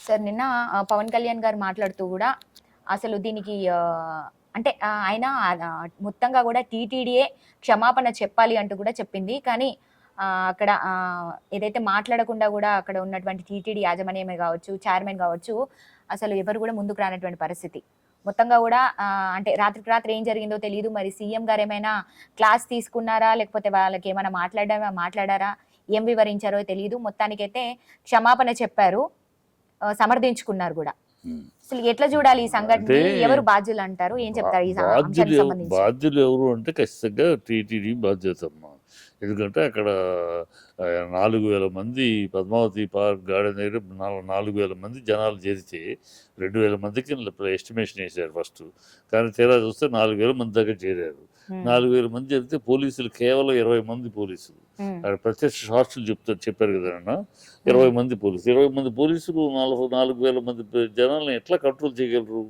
Sir నిన్న పవన్ కళ్యాణ్ గారు మాట్లాడుతూ కూడా అసలు దీనికి అంటే ఆయన మొత్తంగా కూడా టీటీడీయే క్షమాపణ చెప్పాలి అంటూ కూడా చెప్పింది. కానీ అక్కడ ఏదైతే మాట్లాడకుండా కూడా అక్కడ ఉన్నటువంటి టీటీడీ యాజమాన్యమే కావచ్చు, చైర్మన్ కావచ్చు, అసలు ఎవరు కూడా ముందుకు రానటువంటి పరిస్థితి. మొత్తంగా కూడా అంటే రాత్రికి రాత్రి ఏం జరిగిందో తెలియదు. మరి సీఎం గారు ఏమైనా క్లాస్ తీసుకున్నారా? లేకపోతే వాళ్ళకి ఏమైనా మాట్లాడారా? ఏం వివరించారో తెలియదు. మొత్తానికైతే క్షమాపణ చెప్పారు. సమర్థించుకున్నారు కూడా. అసలు ఎట్లా చూడాలి ఈ సంఘటన? ఎవరు బాధ్యులు అంటారు? ఏం చెప్తారు ఈ అంశానికి సంబంధించి? బాధ్యులు ఎవరు అంటే ఖచ్చితంగా టీటీడీ బాధ్యత అమ్మా. ఎందుకంటే అక్కడ 4000 మంది పద్మావతి పార్క్ గార్డెన్ దగ్గర 4000 మంది జనాలు చేరితే 2000 మందికి ఎస్టిమేషన్ వేసారు ఫస్ట్. కానీ తీరా చూస్తే 4000 మంది దగ్గర చేరారు. 4000 మంది జరిగితే పోలీసులు కేవలం 20 మంది పోలీసులు. అక్కడ ప్రత్యక్ష సాక్షులు చెప్పారు కదా అన్న, 20 మంది పోలీసులు. 20 మంది పోలీసులు 4000 మంది జనాలను ఎట్లా కంట్రోల్ చేయగలరు?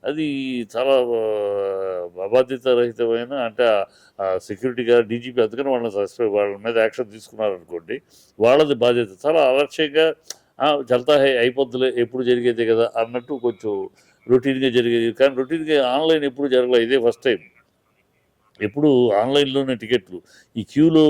అది చాలా అబాధ్యత రహితమైన, అంటే సెక్యూరిటీ గార్డ్, డీజీపీ అందుకని వాళ్ళ మీద యాక్షన్ తీసుకున్నారు అనుకోండి, వాళ్ళది బాధ్యత. చాలా అలక్ష్యంగా చల్తా అయిపోద్దులే, ఎప్పుడు జరిగేదే కదా అన్నట్టు కొంచెం రొటీన్గా జరిగేది. కానీ రొటీన్గా ఆన్లైన్ ఎప్పుడు జరగలేదు, ఇదే ఫస్ట్ టైం. ఎప్పుడు ఆన్లైన్లోనే టికెట్లు, ఈ క్యూలో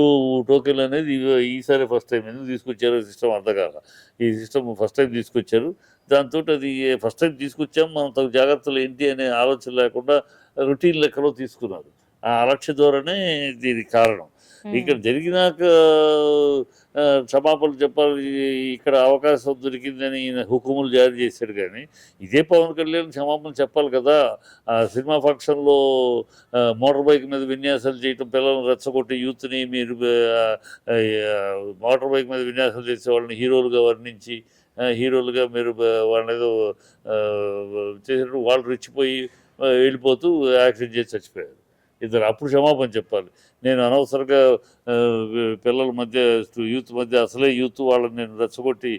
టోకెన్లు అనేది ఈసారి ఫస్ట్ టైం. ఎందుకు తీసుకొచ్చారో సిస్టమ్ అర్థం కాక ఈ సిస్టమ్ ఫస్ట్ టైం తీసుకొచ్చారు. దాంతో అది ఫస్ట్ టైం తీసుకొచ్చాం, మనం తగు జాగ్రత్తలు ఏంటి అనే ఆలోచన లేకుండా రొటీన్ లెక్కలో తీసుకున్నారు. ఆ అలక్ష్య ధోరణే దీనికి కారణం. ఇక్కడ జరిగినాక క్షమాపణలు చెప్పాలి, ఇక్కడ అవకాశం దొరికిందని హుకుములు జారీ చేశాడు. కానీ ఇదే పవన్ కళ్యాణ్ క్షమాపణ చెప్పాలి కదా. సినిమా ఫంక్షన్లో మోటార్ బైక్ మీద విన్యాసాలు చేయటం, పిల్లలను రెచ్చగొట్టి యూత్ని మీరు మోటార్ బైక్ మీద విన్యాసాలు చేసే వాళ్ళని హీరోలుగా వర్ణించి, హీరోలుగా మీరు వాళ్ళని ఏదో చేసినట్టు వాళ్ళు రెచ్చిపోయి వెళ్ళిపోతూ యాక్సిడెంట్ చేసి చచ్చిపోయారు ఇద్దరు. అప్పుడు క్షమాపణ చెప్పాలి. నేను అనవసరంగా పిల్లల మధ్య, యూత్ మధ్య, అసలే యూత్ వాళ్ళని నేను రెచ్చగొట్టి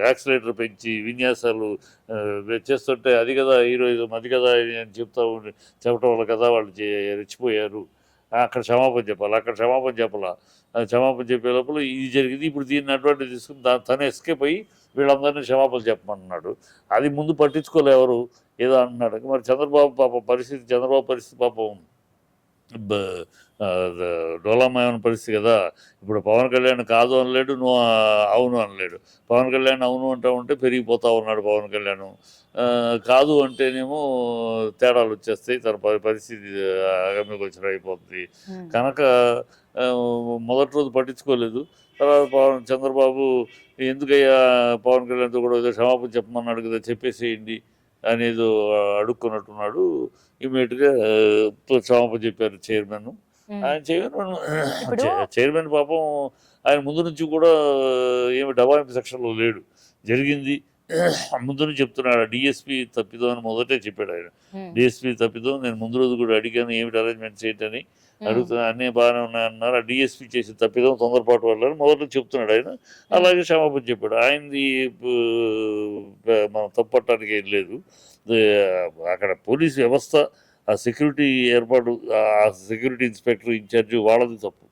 యాక్సిలేటర్ పెంచి విన్యాసాలు చేస్తుంటే అది కదా హీరోయిజం, అది కదా అని చెప్పటం వల్ల కదా వాళ్ళు రెచ్చిపోయారు. అక్కడ క్షమాపణ చెప్పాలి, అక్కడ క్షమాపణ చెప్పాలా. క్షమాపణ చెప్పే లోపల ఇది జరిగింది. ఇప్పుడు దీన్ని అడ్వాంటేజ్ తీసుకుని తను ఎస్కేప్ అయ్యి వీళ్ళందరినీ క్షమాపణ చెప్పమన్నాడు. అది ముందు పట్టించుకోలే ఎవరు, ఏదో అన్నాడు. మరి చంద్రబాబు పరిస్థితి పాపం డోలామయమైన పరిస్థితి కదా. ఇప్పుడు పవన్ కళ్యాణ్ కాదు అనలేడు, నువ్వు అవును అనలేడు. పవన్ కళ్యాణ్ అవును అంటా ఉంటే పెరిగిపోతా ఉన్నాడు పవన్ కళ్యాణ్. కాదు అంటేనేమో తేడాలు వచ్చేస్తాయి, తన పరిస్థితి అగమ్యగోచరం అయిపోతుంది. కనుక మొదటి రోజు పట్టించుకోలేదు. తర్వాత చంద్రబాబు ఎందుకయ్యా పవన్ కళ్యాణ్తో కూడా ఏదో క్షమాపణ చెప్పమన్నాడు కదా, చెప్పేసేయండి అనేది అడుక్కున్నట్టున్నాడు. ఇమీడియట్గా క్షమాపణ చెప్పారు చైర్మన్. ఆయన చైర్మన్ పాపం ఆయన ముందు నుంచి కూడా ఏమి డబాయింపు సెక్షన్లో లేడు. జరిగింది ముందు నుంచి చెప్తున్నాడు. డిఎస్పీ తప్పిదం అని మొదటే చెప్పాడు ఆయన. డిఎస్పీ తప్పిదం, నేను ముందు రోజు కూడా అడిగాను ఏమిటి అరేంజ్మెంట్స్ ఏంటని, అడుగుతున్నా అన్నీ బాగానే ఉన్నాయన్నారు. ఆ డిఎస్పీ చేసిన తప్పిదం తొందరపాటు వల్ల మొదట చెప్తున్నాడు ఆయన. అలాగే క్షమాపణ చెప్పాడు. ఆయనది మనం తప్పట్టడానికి ఏం లేదు. అక్కడ పోలీస్ వ్యవస్థ, ఆ సెక్యూరిటీ ఏర్పాటు, ఆ సెక్యూరిటీ ఇన్స్పెక్టర్ ఇన్ఛార్జ్ వాళ్ళది తప్పు.